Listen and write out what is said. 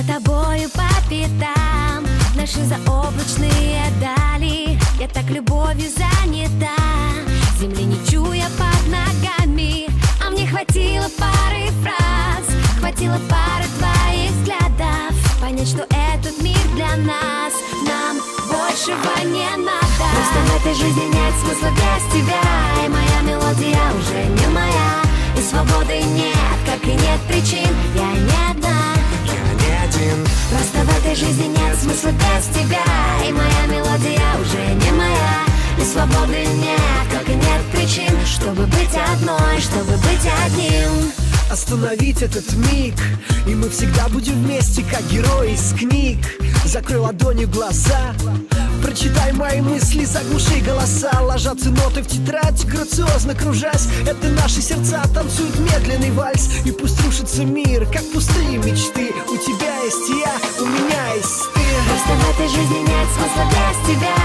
за тобою по пятам, наши заоблачные дали. Я так любовью занята, земли не чуя под ногами. А мне хватило пары фраз, хватило пары твоих взглядов, понять, что этот мир для нас, нам большего не надо. Просто в этой жизни нет смысла без тебя, и моя мелодия уже не моя, и свободы нет, как и нет причин. Я не одна, я не один. просто в этой жизни нет смысла без тебя, и моя мелодия уже не моя, и свободы нет, как и нет причин, чтобы быть одной, чтобы быть одним. Остановить этот миг, и мы всегда будем вместе, как герои из книг. Закрой ладонью глаза, прочитай мои мысли, заглуши голоса. Ложатся ноты в тетрадь, грациозно кружась. Это наши сердца танцуют медленный вальс. И пусть рушится мир, как пустые мечты. У тебя есть я, у меня есть ты. Просто в этой жизни нет смысла без тебя,